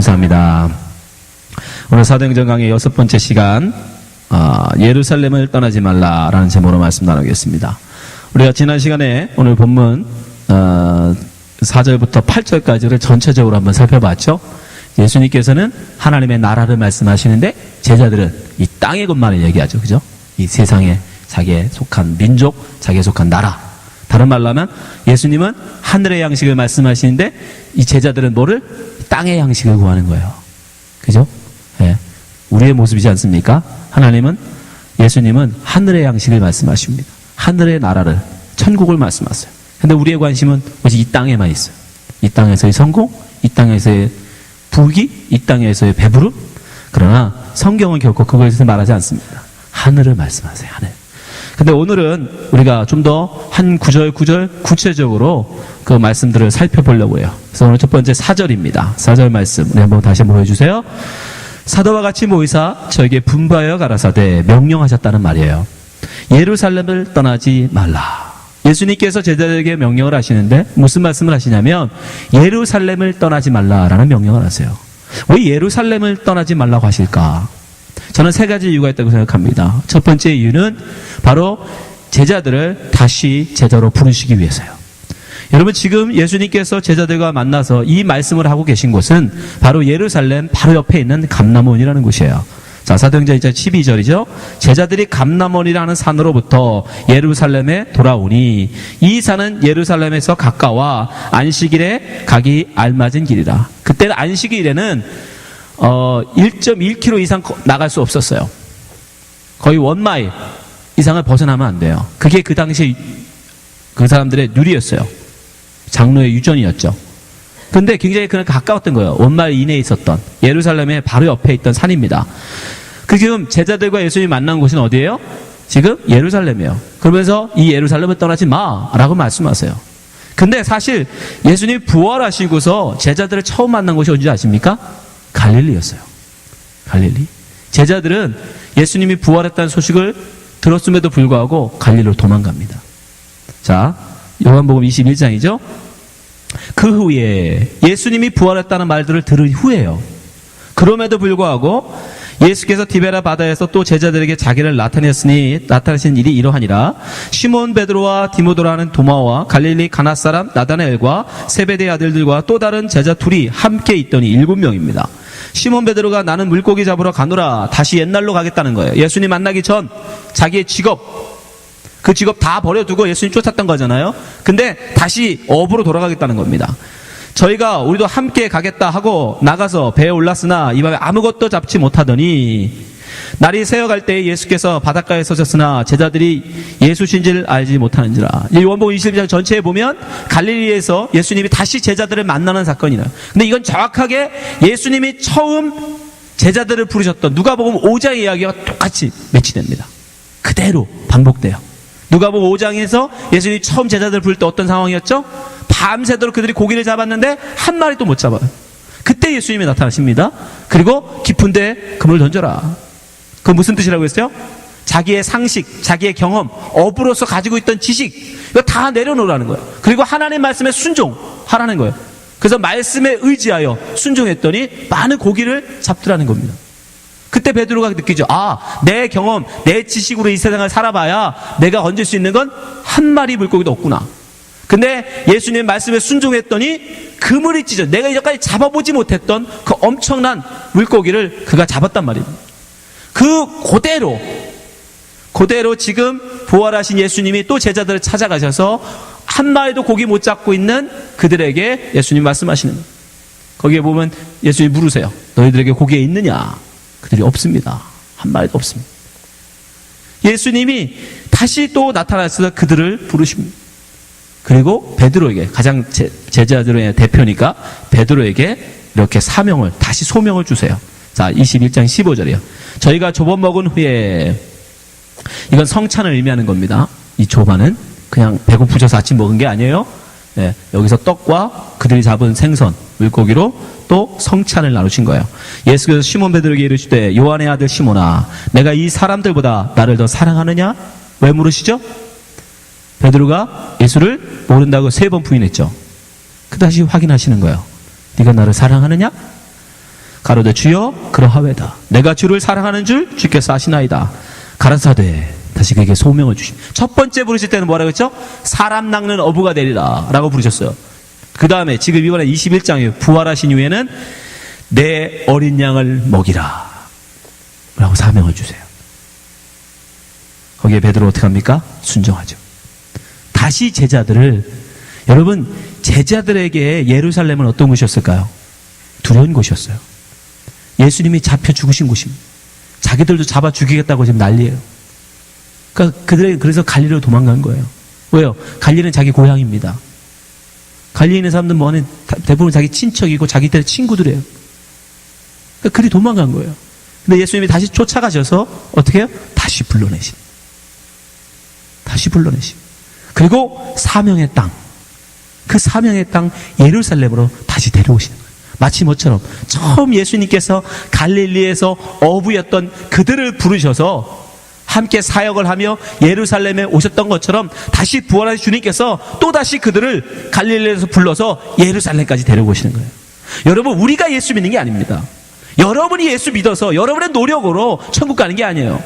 감사합니다. 오늘 사도행전 강의 6번째 시간, 예루살렘을 떠나지 말라라는 제목으로 말씀 나누겠습니다. 우리가 지난 시간에 오늘 본문 4절부터 8절까지를 전체적으로 한번 살펴봤죠. 예수님께서는 하나님의 나라를 말씀하시는데 제자들은 이 땅의 것만을 얘기하죠. 그죠? 이 세상에 자기에 속한 민족, 자기에 속한 나라. 다른 말로 하면 예수님은 하늘의 양식을 말씀하시는데 이 제자들은 뭐를? 땅의 양식을 구하는 거예요. 그죠? 예. 우리의 모습이지 않습니까? 예수님은 하늘의 양식을 말씀하십니다. 하늘의 나라를, 천국을 말씀하세요. 근데 우리의 관심은 오직 이 땅에만 있어요. 이 땅에서의 성공, 이 땅에서의 부귀, 이 땅에서의 배부름. 그러나 성경은 결코 그것을 말하지 않습니다. 하늘을 말씀하세요. 하늘. 근데 오늘은 우리가 좀 더 한 구절 구체적으로 그 말씀들을 살펴보려고 해요. 그래서 오늘 첫 번째 4절입니다. 4절 말씀 우리 한번 다시 한번 보여주세요. 사도와 같이 모이사 저에게 분부하여 가라사대 명령하셨다는 말이에요. 예루살렘을 떠나지 말라. 예수님께서 제자들에게 명령을 하시는데 무슨 말씀을 하시냐면 예루살렘을 떠나지 말라라는 명령을 하세요. 왜 예루살렘을 떠나지 말라고 하실까? 저는 세 가지 이유가 있다고 생각합니다. 첫 번째 이유는 바로 제자들을 다시 제자로 부르시기 위해서요. 여러분 지금 예수님께서 제자들과 만나서 이 말씀을 하고 계신 곳은 바로 예루살렘 바로 옆에 있는 감람원이라는 곳이에요. 자, 사도행전 2장 12절이죠. 제자들이 감람원이라는 산으로부터 예루살렘에 돌아오니 이 산은 예루살렘에서 가까워 안식일에 가기 알맞은 길이라. 그때는 안식일에는 1.1km 이상 나갈 수 없었어요. 거의 1마일 이상을 벗어나면 안 돼요. 그게 그 당시 그 사람들의 누리였어요. 장로의 유전이었죠. 근데 굉장히 그냥 가까웠던 거예요. 1마일 이내에 있었던 예루살렘의 바로 옆에 있던 산입니다. 그 지금 제자들과 예수님이 만난 곳은 어디예요? 지금 예루살렘이에요. 그러면서 이 예루살렘을 떠나지 마라고 말씀하세요. 근데 사실 예수님이 부활하시고서 제자들을 처음 만난 곳이 어딘지 아십니까? 갈릴리였어요. 갈릴리. 제자들은 예수님이 부활했다는 소식을 들었음에도 불구하고 갈릴리로 도망갑니다. 자, 요한복음 21장이죠. 그 후에 예수님이 부활했다는 말들을 들은 후에요. 그럼에도 불구하고 예수께서 디베라 바다에서 또 제자들에게 자기를 나타내신 일이 이러하니라. 시몬 베드로와 디모데라는 도마와 갈릴리 가나 사람 나다나엘과 세베대의 아들들과 또 다른 제자 둘이 함께 있더니 7명입니다. 시몬 베드로가 나는 물고기 잡으러 가노라. 다시 옛날로 가겠다는 거예요. 예수님 만나기 전 자기의 그 직업 다 버려두고 예수님 쫓았던 거잖아요. 근데 다시 업으로 돌아가겠다는 겁니다. 우리도 함께 가겠다 하고 나가서 배에 올랐으나 이 밤에 아무것도 잡지 못하더니 날이 새어갈 때 예수께서 바닷가에 서셨으나 제자들이 예수신지를 알지 못하는지라. 요한복음 21장 전체에 보면 갈릴리에서 예수님이 다시 제자들을 만나는 사건이에요. 근데 이건 정확하게 예수님이 처음 제자들을 부르셨던 누가복음 5장의 이야기와 똑같이 매치됩니다. 그대로 반복돼요. 누가복음 5장에서 예수님이 처음 제자들을 부를 때 어떤 상황이었죠? 밤새도록 그들이 고기를 잡았는데 한 마리도 못 잡아요. 그때 예수님이 나타나십니다. 그리고 깊은 데에 그물 던져라. 그건 무슨 뜻이라고 했어요? 자기의 상식, 자기의 경험, 업으로서 가지고 있던 지식 이거 다 내려놓으라는 거예요. 그리고 하나님 말씀에 순종하라는 거예요. 그래서 말씀에 의지하여 순종했더니 많은 고기를 잡더라는 겁니다. 그때 베드로가 느끼죠. 내 경험, 내 지식으로 이 세상을 살아봐야 내가 건질 수 있는 건 한 마리 물고기도 없구나. 근데 예수님의 말씀에 순종했더니 그물이 찢어. 내가 이제까지 잡아보지 못했던 그 엄청난 물고기를 그가 잡았단 말입니다. 그대로 지금 부활하신 예수님이 또 제자들을 찾아가셔서 한 마리도 고기 못 잡고 있는 그들에게 예수님 말씀하시는 거예요. 거기에 보면 예수님이 물으세요. 너희들에게 고기가 있느냐? 그들이 없습니다. 한 마리도 없습니다. 예수님이 다시 또 나타나셔서 그들을 부르십니다. 그리고 베드로에게 가장 제자들의 대표니까 베드로에게 이렇게 다시 소명을 주세요. 자, 21장 15절이에요. 저희가 조반 먹은 후에, 이건 성찬을 의미하는 겁니다. 이 조반은 그냥 배고프셔서 아침 먹은 게 아니에요. 네, 여기서 떡과 그들이 잡은 생선, 물고기로 또 성찬을 나누신 거예요. 예수께서 시몬 베드로에게 이르시되 요한의 아들 시몬아, 내가 이 사람들보다 나를 더 사랑하느냐? 왜 물으시죠? 베드로가 예수를 모른다고 3번 부인했죠. 그 다시 확인하시는 거예요. 네가 나를 사랑하느냐? 가로되 주여 그러하외다. 내가 주를 사랑하는 줄 주께서 아시나이다. 가라사대 다시 그에게 소명을 주심. 첫 번째 부르실 때는 뭐라고 했죠? 사람 낚는 어부가 되리라 라고 부르셨어요. 그 다음에 지금 이번에 21장에 부활하신 이후에는 내 어린 양을 먹이라 라고 사명을 주세요. 거기에 베드로 어떻게 합니까? 순종하죠. 다시 제자들을, 여러분 제자들에게 예루살렘은 어떤 곳이었을까요? 두려운 곳이었어요. 예수님이 잡혀 죽으신 곳입니다. 자기들도 잡아 죽이겠다고 지금 난리예요. 그러니까 그들이 그래서 갈릴리로 도망간 거예요. 왜요? 갈릴리는 자기 고향입니다. 갈릴리에 있는 사람들은 뭐하는 대부분 자기 친척이고 자기들의 친구들이에요. 그러니까 그들이 도망간 거예요. 근데 예수님이 다시 쫓아가셔서 어떻게 해요? 다시 불러내심. 그리고 사명의 땅, 그 사명의 땅 예루살렘으로 다시 데려오시는 거예요. 마치 뭐처럼 처음 예수님께서 갈릴리에서 어부였던 그들을 부르셔서 함께 사역을 하며 예루살렘에 오셨던 것처럼 다시 부활하신 주님께서 또다시 그들을 갈릴리에서 불러서 예루살렘까지 데려오고 오시는 거예요. 여러분, 우리가 예수 믿는 게 아닙니다. 여러분이 예수 믿어서 여러분의 노력으로 천국 가는 게 아니에요.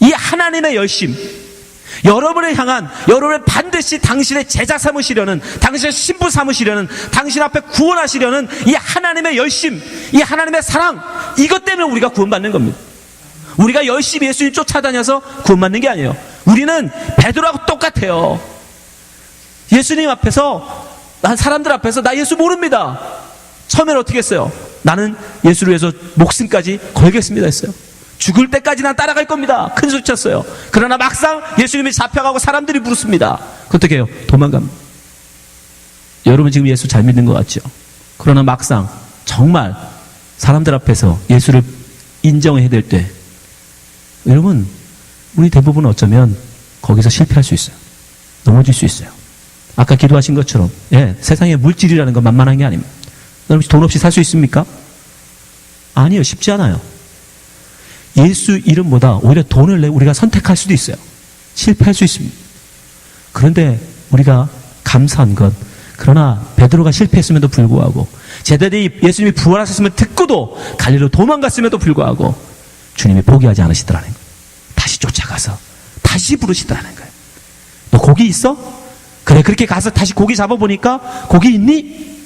이 하나님의 열심, 여러분을 향한, 여러분을 반드시 당신의 제자 삼으시려는, 당신의 신부 삼으시려는, 당신 앞에 구원하시려는 이 하나님의 열심, 이 하나님의 사랑, 이것 때문에 우리가 구원받는 겁니다. 우리가 열심히 예수님 쫓아다녀서 구원받는 게 아니에요. 우리는 베드로하고 똑같아요. 예수님 앞에서, 사람들 앞에서 나 예수 모릅니다. 처음에는 어떻게 했어요? 나는 예수를 위해서 목숨까지 걸겠습니다 했어요. 죽을 때까지 난 따라갈 겁니다. 큰 소리 쳤어요. 그러나 막상 예수님이 잡혀가고 사람들이 부르습니다. 어떻게 해요? 도망갑니다. 여러분 지금 예수 잘 믿는 것 같죠? 그러나 막상 정말 사람들 앞에서 예수를 인정해야 될 때, 여러분 우리 대부분 어쩌면 거기서 실패할 수 있어요. 넘어질 수 있어요. 아까 기도하신 것처럼 세상에 물질이라는 건 만만한 게 아닙니다. 여러분 돈 없이 살 수 있습니까? 아니요, 쉽지 않아요. 예수 이름보다 오히려 돈을 내 우리가 선택할 수도 있어요. 실패할 수 있습니다. 그런데 우리가 감사한 건, 그러나 베드로가 실패했음에도 불구하고, 제자들이 예수님이 부활하셨음을 듣고도 갈릴리로 도망갔음에도 불구하고 주님이 포기하지 않으시더라는 거예요. 다시 쫓아가서 다시 부르시더라는 거예요. 너 고기 있어? 그래, 그렇게 가서 다시 고기 잡아보니까 고기 있니?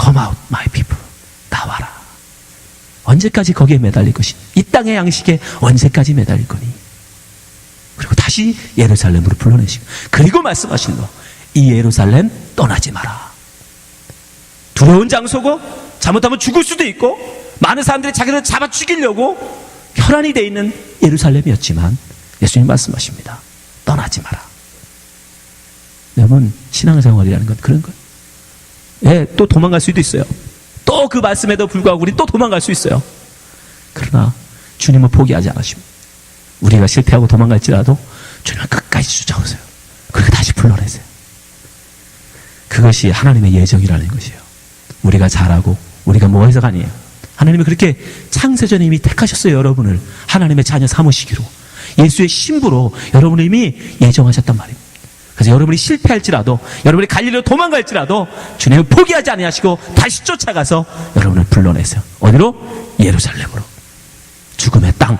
Come out, my people. 나와라. 언제까지 거기에 매달릴 것이니? 이 땅의 양식에 언제까지 매달릴 거니? 그리고 다시 예루살렘으로 불러내시고, 그리고 말씀하시는 거, 이 예루살렘 떠나지 마라. 두려운 장소고, 잘못하면 죽을 수도 있고, 많은 사람들이 자기를 잡아 죽이려고 혈안이 돼 있는 예루살렘이었지만 예수님 말씀하십니다. 떠나지 마라. 여러분, 신앙생활이라는 건 그런 거예요. 또 도망갈 수도 있어요. 또 그 말씀에도 불구하고 우리 또 도망갈 수 있어요. 그러나 주님은 포기하지 않으십니다. 우리가 실패하고 도망갈지라도 주님은 끝까지 쫓아오세요. 그리고 다시 불러내세요. 그것이 하나님의 예정이라는 것이에요. 우리가 잘하고 우리가 뭐 해서가 아니에요. 하나님이 그렇게 창세전에 이미 택하셨어요. 여러분을 하나님의 자녀 삼으시기로, 예수의 신부로 여러분을 이미 예정하셨단 말입니다. 그래서 여러분이 실패할지라도, 여러분이 갈릴리로 도망갈지라도 주님은 포기하지 아니하시고 다시 쫓아가서 여러분을 불러내세요. 어디로? 예루살렘으로. 죽음의 땅,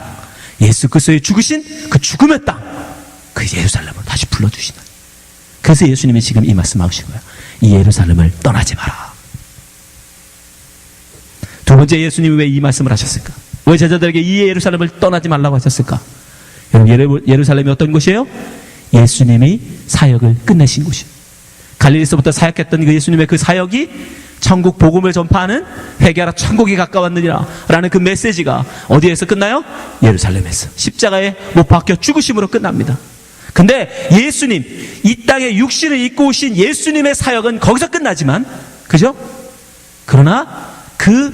예수 그리스도의 죽으신 그 죽음의 땅, 그 예루살렘으로 다시 불러주시는. 그래서 예수님이 지금 이 말씀하신 거예요. 이 예루살렘을 떠나지 마라. 두 번째, 예수님이 왜 이 말씀을 하셨을까? 왜 제자들에게 이 예루살렘을 떠나지 말라고 하셨을까? 여러분, 예루살렘이 어떤 곳이에요? 예수님이 사역을 끝내신 곳이에요. 갈릴리에서부터 사역했던 그 예수님의 그 사역이 천국 복음을 전파하는, 회개하라 천국이 가까웠느니라 라는 그 메시지가 어디에서 끝나요? 예루살렘에서 십자가에 못 박혀 죽으심으로 끝납니다. 근데 예수님, 이 땅에 육신을 입고 오신 예수님의 사역은 거기서 끝나지만, 그죠? 그러나 그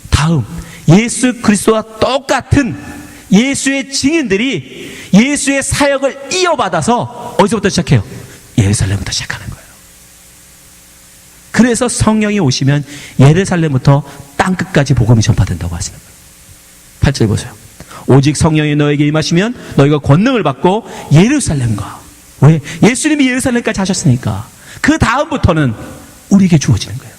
다음 예수 그리스도와 똑같은 예수의 증인들이 예수의 사역을 이어받아서 어디서부터 시작해요? 예루살렘부터 시작하는 거예요. 그래서 성령이 오시면 예루살렘부터 땅끝까지 복음이 전파된다고 하시는 거예요. 8절 보세요. 오직 성령이 너에게 임하시면 너희가 권능을 받고 예루살렘과, 왜? 예수님이 예루살렘까지 하셨으니까 그 다음부터는 우리에게 주어지는 거예요.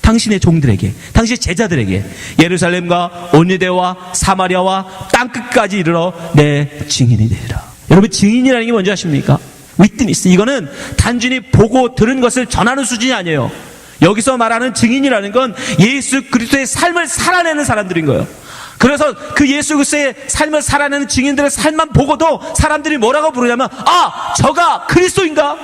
당신의 종들에게, 당신의 제자들에게 예루살렘과 온유대와 사마리아와 땅끝까지 이르러 내 증인이 되리라. 여러분, 증인이라는 게 뭔지 아십니까? 위트니스. 이거는 단순히 보고 들은 것을 전하는 수준이 아니에요. 여기서 말하는 증인이라는 건 예수 그리스도의 삶을 살아내는 사람들인 거예요. 그래서 그 예수 그리스도의 삶을 살아내는 증인들의 삶만 보고도 사람들이 뭐라고 부르냐면, 아, 저가 그리스도인가?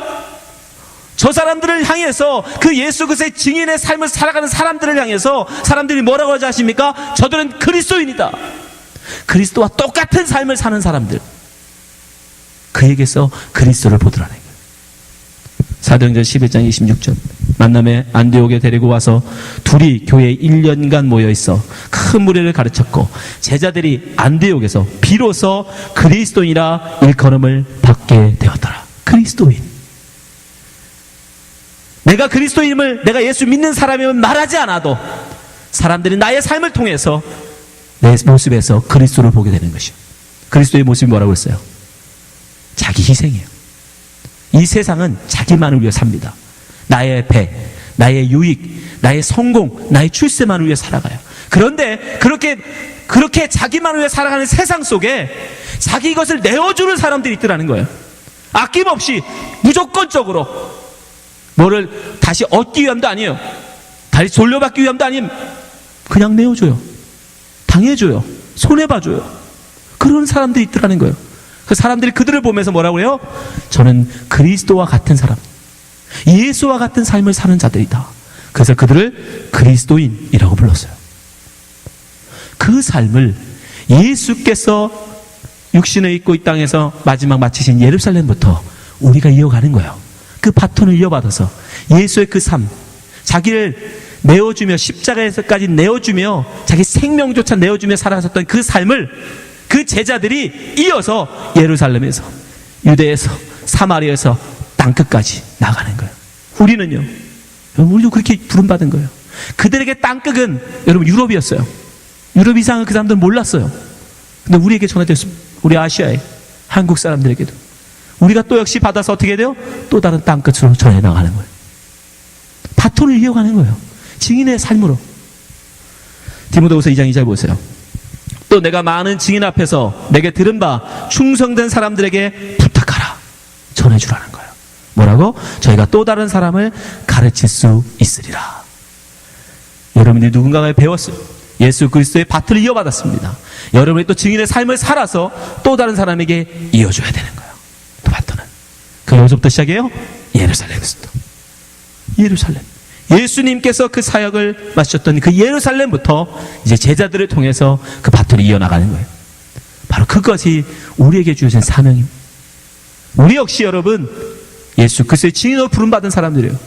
저 사람들을 향해서, 그 예수 그리스도의 증인의 삶을 살아가는 사람들을 향해서 사람들이 뭐라고 하지 아십니까? 저들은 그리스도인이다. 그리스도와 똑같은 삶을 사는 사람들, 그에게서 그리스도를 보더라는 거예요. 사도행전 11장 26절. 만남에 안디옥에 데리고 와서 둘이 교회에 1년간 모여있어 큰 무리를 가르쳤고 제자들이 안디옥에서 비로소 그리스도인이라 일컬음을 받게 되었더라. 그리스도인. 내가 그리스도인임을, 내가 예수 믿는 사람임을 말하지 않아도 사람들이 나의 삶을 통해서 내 모습에서 그리스도를 보게 되는 것이요. 그리스도의 모습이 뭐라고 했어요? 자기 희생이에요. 이 세상은 자기만을 위해 삽니다. 나의 배, 나의 유익, 나의 성공, 나의 출세만을 위해 살아가요. 그런데 그렇게 자기만을 위해 살아가는 세상 속에 자기 것을 내어주는 사람들이 있더라는 거예요. 아낌없이 무조건적으로 뭐를 다시 얻기 위함도 아니에요. 다시 돌려받기 위함도 아님, 그냥 내어줘요. 당해줘요. 손해봐줘요. 그런 사람들이 있더라는 거예요. 그 사람들이 그들을 보면서 뭐라고 해요? 저는 그리스도와 같은 사람, 예수와 같은 삶을 사는 자들이다. 그래서 그들을 그리스도인이라고 불렀어요. 그 삶을 예수께서 육신을 입고 이 땅에서 마지막 마치신 예루살렘부터 우리가 이어가는 거예요. 그 바톤을 이어받아서 예수의 그 삶, 자기를 내어주며 십자가에서까지 내어주며 자기 생명조차 내어주며 살아섰던 그 삶을 그 제자들이 이어서 예루살렘에서, 유대에서, 사마리아에서 땅끝까지 나가는 거예요. 우리는요, 우리도 그렇게 부름받은 거예요. 그들에게 땅끝은 여러분 유럽이었어요. 유럽 이상은 그 사람들은 몰랐어요. 근데 우리에게 전해졌습니다. 우리 아시아의 한국 사람들에게도. 우리가 또 역시 받아서 어떻게 돼요? 또 다른 땅끝으로 전해나가는 거예요. 바톤을 이어가는 거예요. 증인의 삶으로. 디모데후서 2장 2절 보세요. 또 내가 많은 증인 앞에서 내게 들은 바 충성된 사람들에게 부탁하라. 전해주라는 거예요. 뭐라고? 저희가 또 다른 사람을 가르칠 수 있으리라. 여러분들이 누군가가 배웠어요. 예수 그리스도의 바트를 이어받았습니다. 여러분이 또 증인의 삶을 살아서 또 다른 사람에게 이어줘야 되는 거예요. 또 바트는. 그 여기서부터 시작해요? 예루살렘에서부터. 예루살렘. 예수님께서 그 사역을 마쳤던 그 예루살렘부터 이제 제자들을 통해서 그 바톤을 이어나가는 거예요. 바로 그것이 우리에게 주어진 사명입니다. 우리 역시 여러분 예수 그리스도의 증인으로 부름받은 사람들이에요.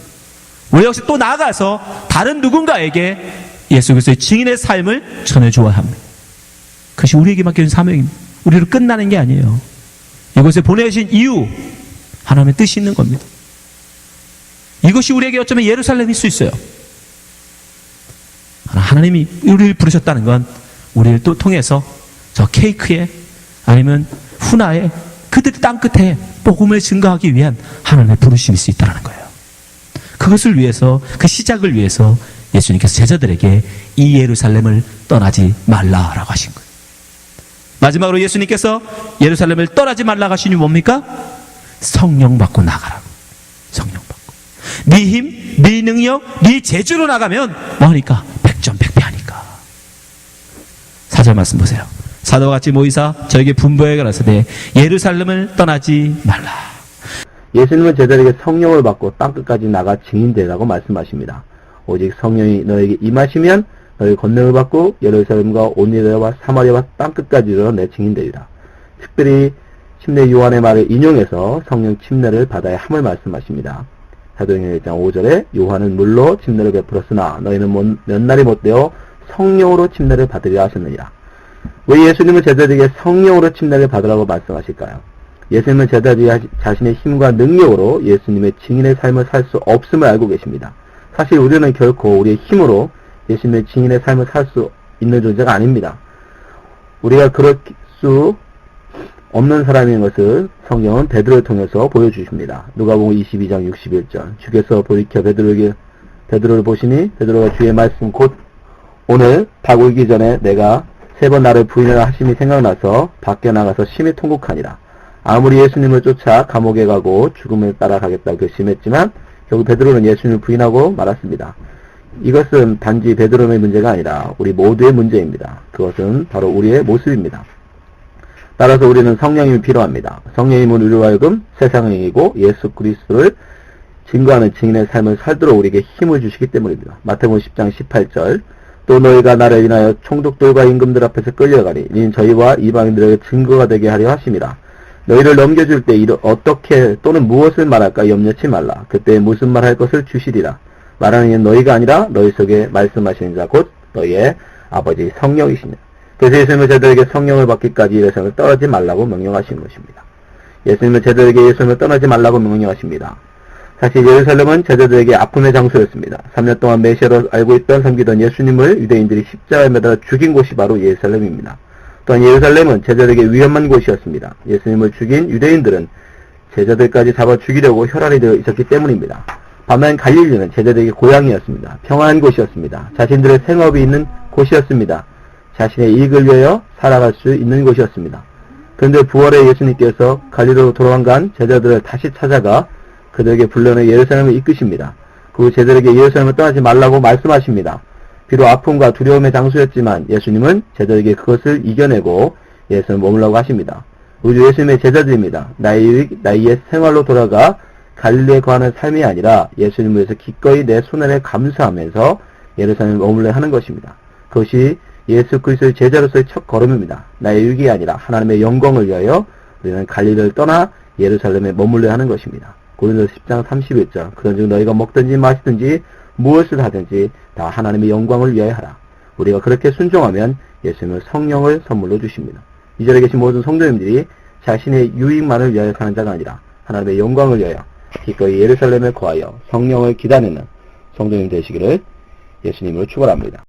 우리 역시 또 나아가서 다른 누군가에게 예수 그리스도의 증인의 삶을 전해주어야 합니다. 그것이 우리에게 맡겨진 사명입니다. 우리로 끝나는 게 아니에요. 이곳에 보내신 이유, 하나님의 뜻이 있는 겁니다. 이것이 우리에게 어쩌면 예루살렘일 수 있어요. 하나님이 우리를 부르셨다는 건 우리를 또 통해서 저 케이크에 아니면 후나에 그들 땅끝에 복음을 증거하기 위한 하나님의 부르심일 수 있다는 거예요. 그것을 위해서, 그 시작을 위해서 예수님께서 제자들에게 이 예루살렘을 떠나지 말라라고 하신 거예요. 마지막으로 예수님께서 예루살렘을 떠나지 말라고 하시니 뭡니까? 성령 받고 나가라고. 성령 받고. 네 힘, 네 능력, 네 재주로 나가면 뭐하니까? 백전백패하니까. 4절 말씀 보세요. 사도와 같이 모이사 저에게 분부하여 가라사대 예루살렘을 떠나지 말라. 예수님은 제자들에게 성령을 받고 땅끝까지 나가 증인되라고 말씀하십니다. 오직 성령이 너에게 임하시면 너희 권능을 받고 예루살렘과 온유대와 사마리아와 땅끝까지 이르러 내 증인되리라. 특별히 침례 요한의 말을 인용해서 성령 침례를 받아야 함을 말씀하십니다. 사도행전 1장 5절에 요한은 물로 침례를 베풀었으나 너희는 몇 날이 못되어 성령으로 침례를 받으리라 하셨느니라. 왜 예수님은 제자들에게 성령으로 침례를 받으라고 말씀하실까요? 예수님은 제자들이 자신의 힘과 능력으로 예수님의 증인의 삶을 살 수 없음을 알고 계십니다. 사실 우리는 결코 우리의 힘으로 예수님의 증인의 삶을 살 수 있는 존재가 아닙니다. 우리가 그럴 수 없는 사람인 것을 성경은 베드로를 통해서 보여주십니다. 누가복음 22장 61절. 주께서 돌이켜 베드로에게 베드로를 보시니 베드로가 주의 말씀 곧 오늘 닭 울기 전에 내가 3번 나를 부인하라 하심이 생각나서 밖에 나가서 심히 통곡하니라. 아무리 예수님을 쫓아 감옥에 가고 죽음을 따라가겠다 결심했지만 결국 베드로는 예수님을 부인하고 말았습니다. 이것은 단지 베드로의 문제가 아니라 우리 모두의 문제입니다. 그것은 바로 우리의 모습입니다. 따라서 우리는 성령님이 필요합니다. 성령님은 우리로 하여금 세상을 이기고 예수 그리스도를 증거하는 증인의 삶을 살도록 우리에게 힘을 주시기 때문입니다. 마태복음 10장 18절 또 너희가 나를 인하여 총독들과 임금들 앞에서 끌려가니 이는 저희와 이방인들에게 증거가 되게 하려 하심이라. 너희를 넘겨줄 때 어떻게 또는 무엇을 말할까 염려치 말라. 그때 무슨 말할 것을 주시리라. 말하는 이는 너희가 아니라 너희 속에 말씀하시는 자 곧 너희의 아버지 성령이시냐. 그래서 예수님은 제자들에게 성령을 받기까지 예루살렘을 떠나지 말라고 명령하신 것입니다. 예수님은 제자들에게 예루살렘을 떠나지 말라고 명령하십니다. 사실 예루살렘은 제자들에게 아픔의 장소였습니다. 3년 동안 메시아로 알고 있던 섬기던 예수님을 유대인들이 십자가에 매달아 죽인 곳이 바로 예루살렘입니다. 또한 예루살렘은 제자들에게 위험한 곳이었습니다. 예수님을 죽인 유대인들은 제자들까지 잡아 죽이려고 혈안이 되어 있었기 때문입니다. 반면 갈릴리는 제자들에게 고향이었습니다. 평안한 곳이었습니다. 자신들의 생업이 있는 곳이었습니다. 자신의 이익을 위하여 살아갈 수 있는 곳이었습니다. 그런데 부활의 예수님께서 갈릴리로 돌아간 제자들을 다시 찾아가 그들에게 불러내 예루살렘을 이끄십니다. 그 제자들에게 예루살렘을 떠나지 말라고 말씀하십니다. 비록 아픔과 두려움의 장소였지만 예수님은 제자들에게 그것을 이겨내고 예루살렘에 머물라고 하십니다. 우리 예수님의 제자들입니다. 나의 옛 생활로 돌아가 갈릴리에 거하는 삶이 아니라 예수님을 위해서 기꺼이 내 손해를 감수하면서 예루살렘에 머물러 하는 것입니다. 그것이 예수 그리스도의 제자로서의 첫 걸음입니다. 나의 유익이 아니라 하나님의 영광을 위하여 우리는 갈릴리를 떠나 예루살렘에 머물러 하는 것입니다. 고린도서 10장 31절 그런즉 너희가 먹든지 마시든지 무엇을 하든지 다 하나님의 영광을 위하여 하라. 우리가 그렇게 순종하면 예수님은 성령을 선물로 주십니다. 이 자리에 계신 모든 성도님들이 자신의 유익만을 위하여 사는 자가 아니라 하나님의 영광을 위하여 기꺼이 예루살렘에 거하여 성령을 기다리는 성도님 되시기를 예수님으로 축원합니다.